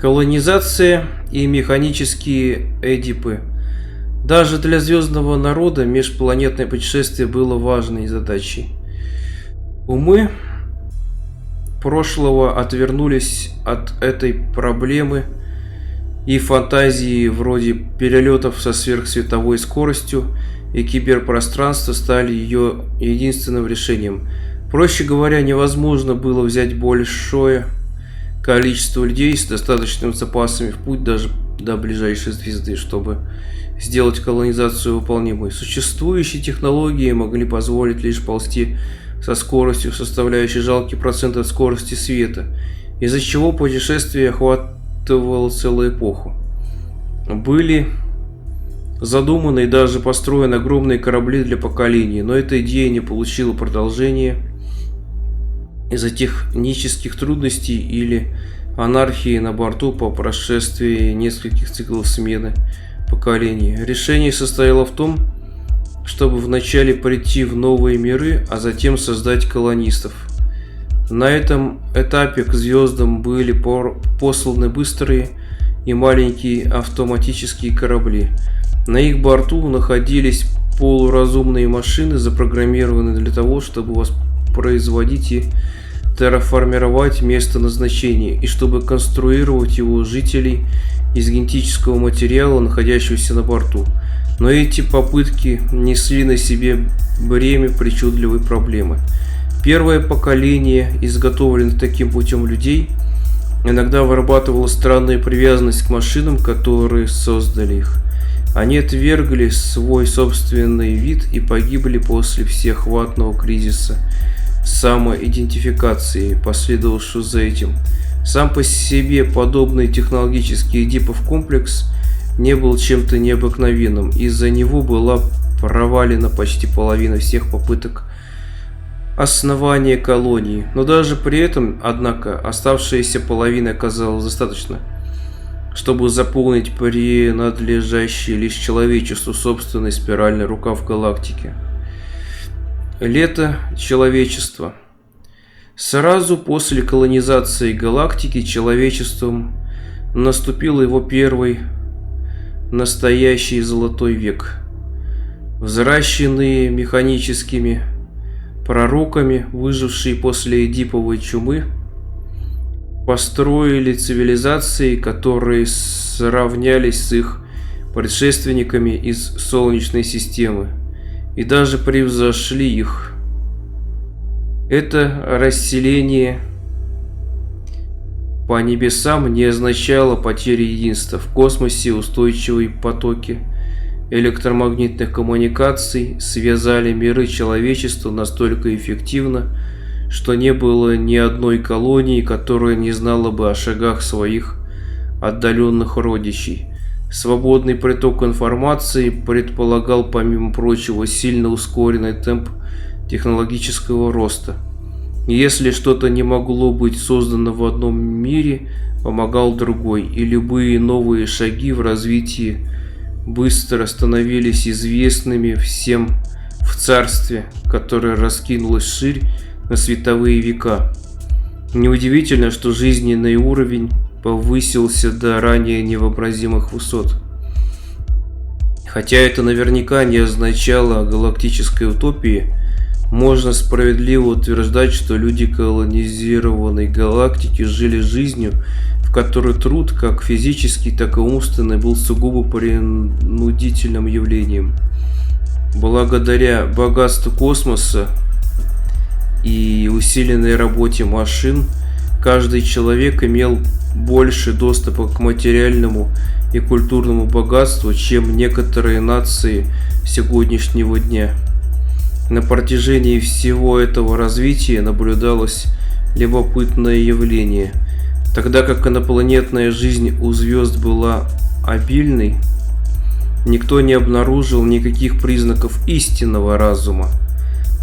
Колонизация и механические Эдипы. Даже для звездного народа межпланетное путешествие было важной задачей. Умы прошлого отвернулись от этой проблемы, и фантазии вроде перелетов со сверхсветовой скоростью и киберпространства стали ее единственным решением. Проще говоря, невозможно было взять большое количество людей с достаточными запасами в путь даже до ближайшей звезды, чтобы сделать колонизацию выполнимой. Существующие технологии могли позволить лишь ползти со скоростью, составляющей жалкий процент от скорости света, из-за чего путешествие охватывало целую эпоху. Были задуманы и даже построены огромные корабли для поколений, но эта идея не получила продолжения из-за технических трудностей или анархии на борту по прошествии нескольких циклов смены поколений. Решение состояло в том, чтобы вначале прийти в новые миры, а затем создать колонистов. На этом этапе к звездам были посланы быстрые и маленькие автоматические корабли. На их борту находились полуразумные машины, запрограммированные для того, чтобы воспроизводить и терраформировать место назначения, и чтобы конструировать его жителей из генетического материала, находящегося на борту. Но эти попытки несли на себе бремя причудливой проблемы. Первое поколение изготовленных таким путем людей иногда вырабатывало странную привязанность к машинам, которые создали их. Они отвергли свой собственный вид и погибли после всеохватного кризиса самоидентификации, последовавшего за этим. Сам по себе подобный технологический Эдипов комплекс не был чем-то необыкновенным. Из-за него была провалена почти половина всех попыток основания колонии. Но даже при этом, однако, оставшаяся половина оказалась достаточно, чтобы заполнить принадлежащий лишь человечеству собственный спиральный рукав галактики. Лето человечества. Сразу после колонизации галактики человечеством наступил его первый настоящий золотой век. Взращенные механическими пророками, выжившие после эдиповой чумы, построили цивилизации, которые сравнялись с их предшественниками из Солнечной системы и даже превзошли их. Это расселение по небесам не означало потери единства. В космосе устойчивые потоки электромагнитных коммуникаций связали миры человечества настолько эффективно, что не было ни одной колонии, которая не знала бы о шагах своих отдаленных родичей. Свободный приток информации предполагал, помимо прочего, сильно ускоренный темп технологического роста. Если что-то не могло быть создано в одном мире, помогал другой, и любые новые шаги в развитии быстро становились известными всем в царстве, которое раскинулось ширь на световые века. Неудивительно, что жизненный уровень повысился до ранее невообразимых высот. Хотя это наверняка не означало галактической утопии, можно справедливо утверждать, что люди колонизированной галактики жили жизнью, в которой труд, как физический, так и умственный, был сугубо принудительным явлением. Благодаря богатству космоса и усиленной работе машин, каждый человек имел больше доступа к материальному и культурному богатству, чем некоторые нации сегодняшнего дня. На протяжении всего этого развития наблюдалось любопытное явление. Тогда как инопланетная жизнь у звезд была обильной, никто не обнаружил никаких признаков истинного разума.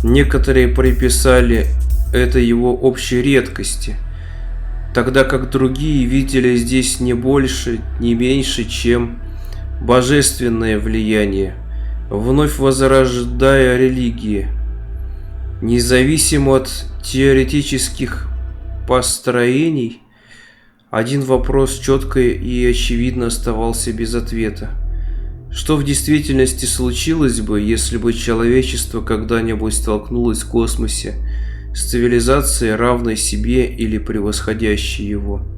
Некоторые приписали это его общей редкости, тогда как другие видели здесь не больше, не меньше, чем божественное влияние, вновь возрождая религии. Независимо от теоретических построений, Один вопрос четко и очевидно оставался без ответа. Что в действительности случилось бы, если бы человечество когда-нибудь столкнулось в космосе с цивилизацией, равной себе или превосходящей его?